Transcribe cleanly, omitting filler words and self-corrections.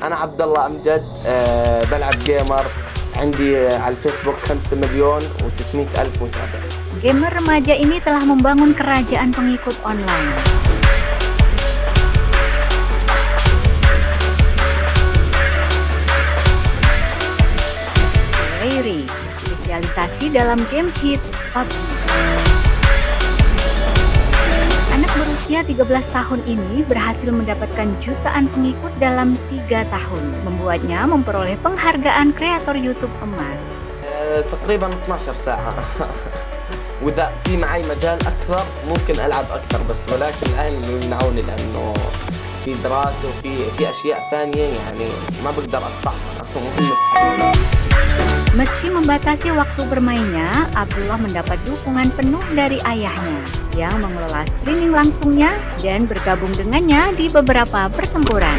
أنا عبد الله أمجد، بلعب جيمر، عندي على الفيسبوك 5.600.000 متابع. Gamer remaja ini telah membangun kerajaan pengikut online. Riri berspesialisasi dalam game hit PUBG. Anak berusia 13 tahun ini berhasil mendapatkan jutaan pengikut dalam 3 tahun, membuatnya memperoleh penghargaan kreator YouTube emas. تقريبا 12 ساعة. وإذا في معي مجال أكثر ممكن ألعب أكثر، بس ولكن الأهل يمنعوني لأنه في دراسة وفي أشياء ثانية يعني ما بقدر أقطعها مهمة في حياتي. Meski membatasi waktu bermainnya, Abdullah mendapat dukungan penuh dari ayahnya yang mengelola streaming langsungnya dan bergabung dengannya di beberapa pertempuran.